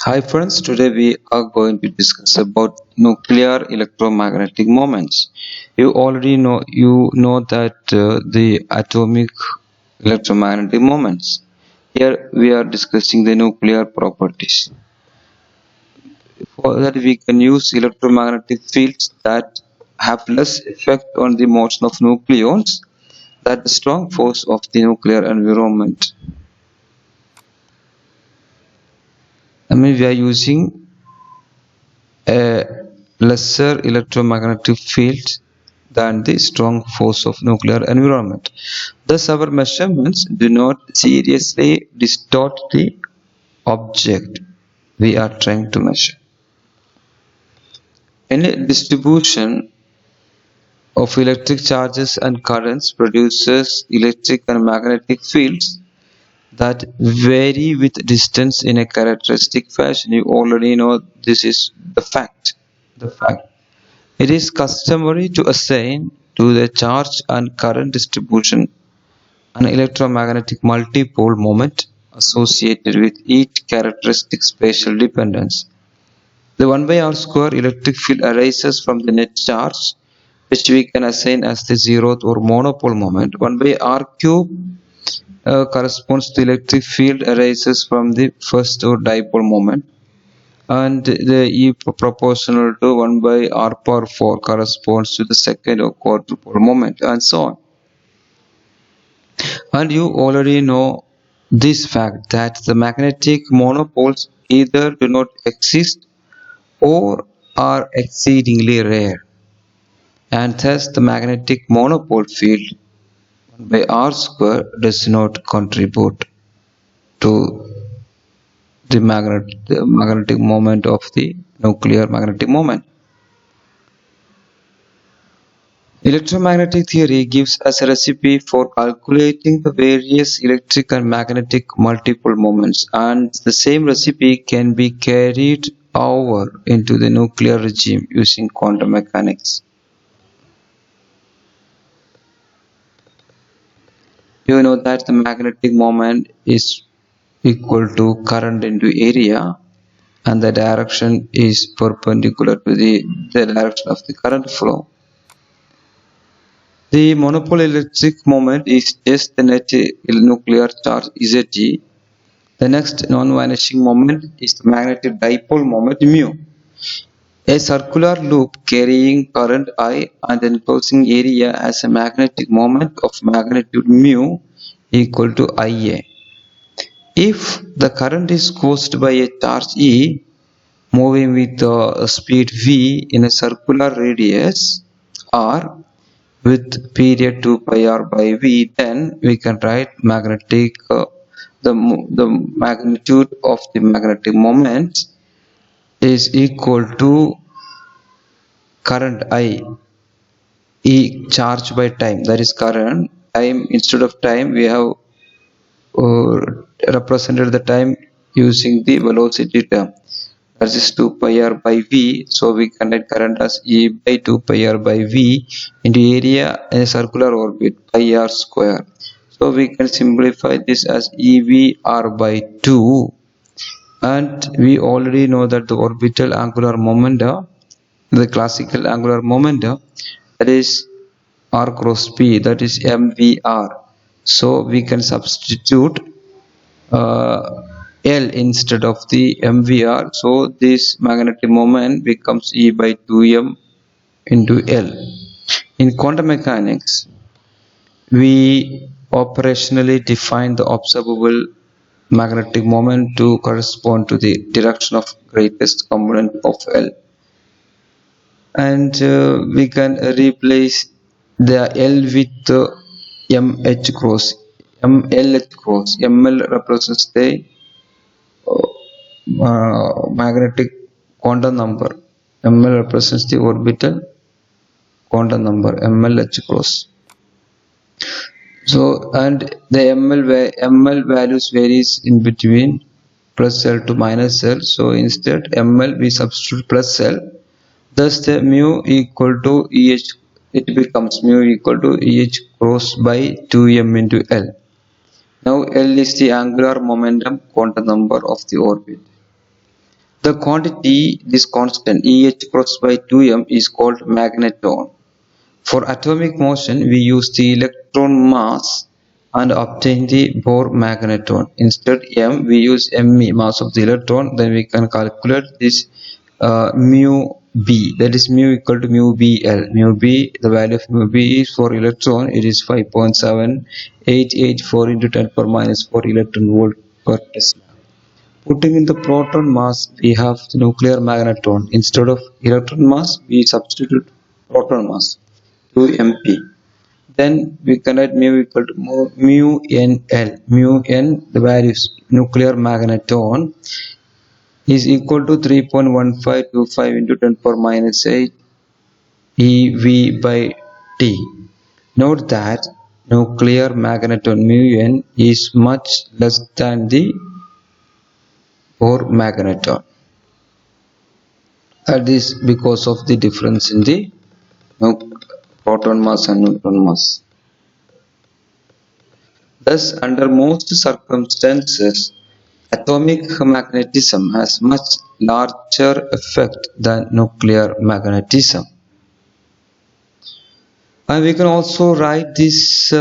Hi friends, today we are going to discuss about nuclear electromagnetic moments. You know that the atomic electromagnetic moments. Here we are discussing the nuclear properties. For that we can use electromagnetic fields that have less effect on the motion of nucleons than the strong force of the nuclear environment. We are using a lesser electromagnetic field than the strong force of nuclear environment. Thus, our measurements do not seriously distort the object we are trying to measure. Any distribution of electric charges and currents produces electric and magnetic fields that vary with distance in a characteristic fashion. You already know this is the fact. The fact. It is customary to assign to the charge and current distribution an electromagnetic multipole moment associated with each characteristic spatial dependence. The 1 by r square electric field arises from the net charge, which we can assign as the zeroth or monopole moment. 1 by r cube corresponds to electric field arises from the first or dipole moment, and the E proportional to 1 by r power 4 corresponds to the second or quadrupole moment, and so on. And you already know this fact that the magnetic monopoles either do not exist or are exceedingly rare, and thus the magnetic monopole field 1 by r square does not contribute to the magnetic moment of the nuclear magnetic moment. Electromagnetic theory gives us a recipe for calculating the various electric and magnetic multipole moments, and the same recipe can be carried over into the nuclear regime using quantum mechanics. You know that the magnetic moment is equal to current into area, and the direction is perpendicular to the direction of the current flow. The monopole electric moment is just the net nuclear charge Zg. The next non-vanishing moment is the magnetic dipole moment mu. A circular loop carrying current I and enclosing area has a magnetic moment of magnitude mu equal to Ia. If the current is caused by a charge E moving with speed v in a circular radius r with period 2 pi r by v, then we can write the magnitude of the magnetic moment is equal to current I E charge by time, that is current time. Instead of time we have represented the time using the velocity term, that is 2 pi r by v. So we can write current as E by 2 pi r by v into area in a circular orbit pi r square. So we can simplify this as EV r by 2, and we already know that the orbital angular momentum, the classical angular momentum, that is r cross p, that is mvr. So we can substitute L instead of the mvr, so this magnetic moment becomes E by 2m into L. In quantum mechanics, we operationally define the observable magnetic moment to correspond to the direction of greatest component of L, and we can replace the L with mh cross. MLH cross. ML represents the magnetic quantum number. ML represents the orbital quantum number, MLH cross. So, and the ML values varies in between plus L to minus L. So instead ML we substitute plus L. Thus the mu equal to EH, it becomes mu equal to EH cross by 2m into L. Now L is the angular momentum quantum number of the orbit. The quantity, this constant Eh crossed by 2m, is called magneton. For atomic motion, we use the electron mass and obtain the Bohr magneton. Instead m, we use me, mass of the electron. Then we can calculate this mu b, that is mu equal to mu bl. Mu b, the value of mu b is for electron, it is 5.7884 into 10 power minus 4 electron volt per Tesla. Putting in the proton mass, we have the nuclear magneton. Instead of electron mass, we substitute proton mass, 2mp. Then we can write mu equal to mu nl. Mu n, the values nuclear magneton, is equal to 3.1525 into 10 power minus 8 eV by T. Note that nuclear magneton mu n is much less than the Bohr magneton. That is because of the difference in the proton mass and neutron mass. Thus, under most circumstances, atomic magnetism has much larger effect than nuclear magnetism. And we can also write this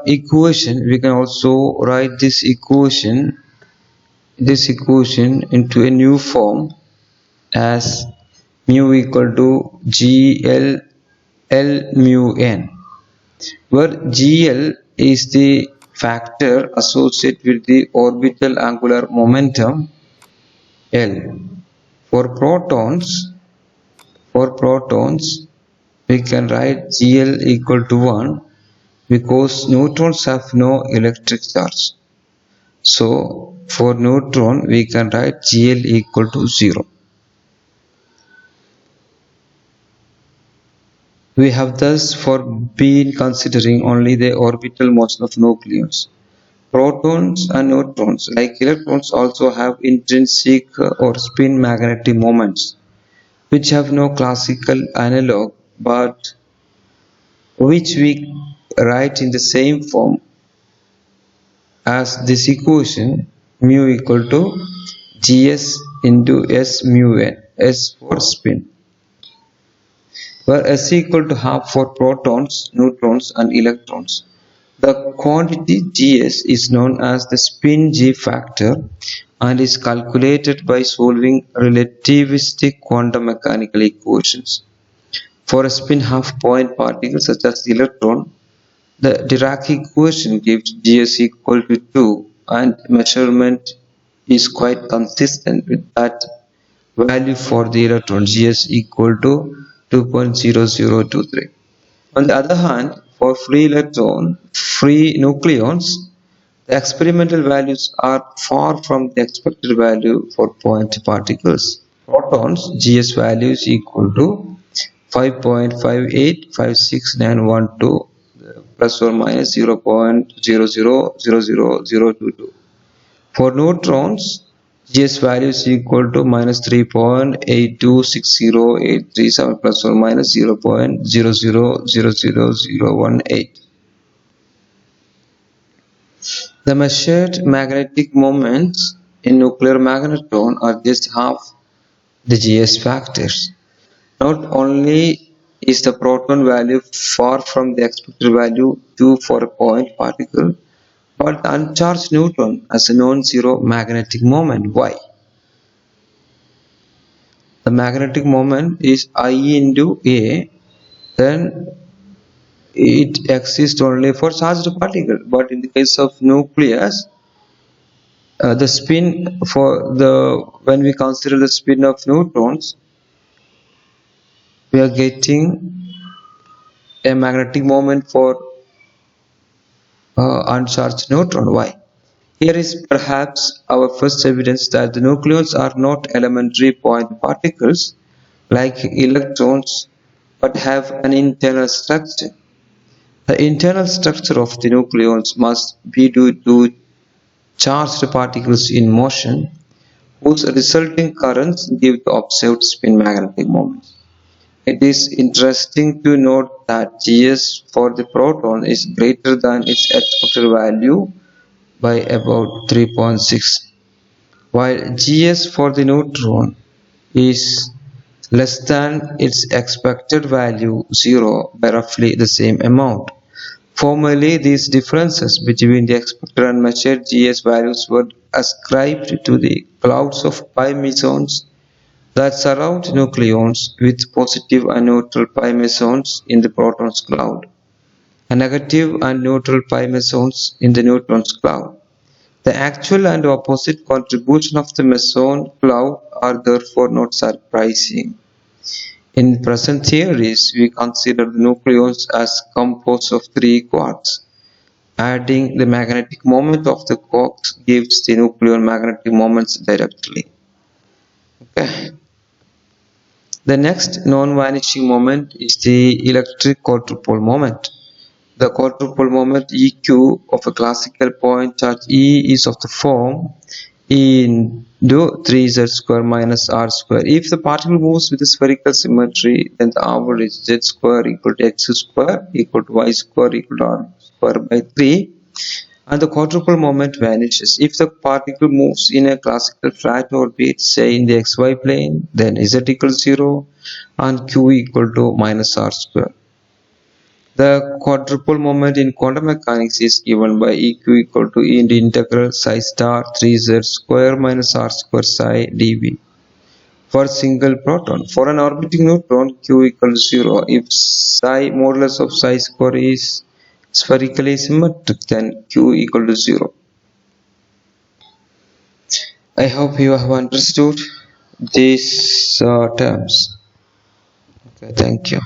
equation. We can also write this equation into a new form as mu equal to GL L mu n, where GL is the factor associated with the orbital angular momentum L. For protons, we can write GL equal to 1 because neutrons have no electric charge. So for neutron, we can write GL equal to 0. We have thus been considering only the orbital motion of nucleons. Protons and neutrons, like electrons, also have intrinsic or spin magnetic moments, which have no classical analog, but which we write in the same form as this equation, mu equal to Gs into S mu n, S for spin, where S equal to half for protons, neutrons and electrons. The quantity Gs is known as the spin G factor and is calculated by solving relativistic quantum mechanical equations. For a spin half point particle such as the electron, the Dirac equation gives Gs equal to 2 and measurement is quite consistent with that value for the electron, Gs equal to 2.0023. On the other hand, for free nucleons, the experimental values are far from the expected value for point particles. Protons, Gs value is equal to 5.5856912 plus or minus 0.000022. For neutrons, Gs value is equal to minus 3.8260837 plus or minus 0.0000018. The measured magnetic moments in nuclear magneton are just half the Gs factors. Not only is the proton value far from the expected value 2 for a point particle, but the uncharged neutron has a non-zero magnetic moment. Why? The magnetic moment is I into A, then it exists only for charged particle. But in the case of nucleus, the spin when we consider the spin of neutrons, we are getting a magnetic moment for uncharged neutron. Why? Here is perhaps our first evidence that the nucleons are not elementary point particles like electrons, but have an internal structure. The internal structure of the nucleons must be due to charged particles in motion, whose resulting currents give the observed spin magnetic moments. It is interesting to note that Gs for the proton is greater than its expected value by about 3.6, while Gs for the neutron is less than its expected value 0 by roughly the same amount. Formerly, these differences between the expected and measured GS values were ascribed to the clouds of pi mesons that surround nucleons, with positive and neutral pi mesons in the protons cloud, and negative and neutral pi mesons in the neutrons cloud. The actual and opposite contribution of the meson cloud are therefore not surprising. In present theories, we consider the nucleons as composed of three quarks. Adding the magnetic moment of the quarks gives the nucleon magnetic moments directly. Okay. The next non-vanishing moment is the electric quadrupole moment. The quadrupole moment EQ of a classical point charge E is of the form E into 3z square minus r square. If the particle moves with a spherical symmetry, then the average z square equal to x square equal to y square equal to r square by 3, and the quadrupole moment vanishes. If the particle moves in a classical flat orbit, say in the xy plane, then z equals 0 and q equal to minus r square. The quadrupole moment in quantum mechanics is given by Eq equal to E into integral psi star 3z square minus r square psi dV for single proton. For an orbiting neutron, Q equals 0. If psi modulus of psi square is spherically symmetric, then Q equal to 0. I hope you have understood these terms. Okay, thank you.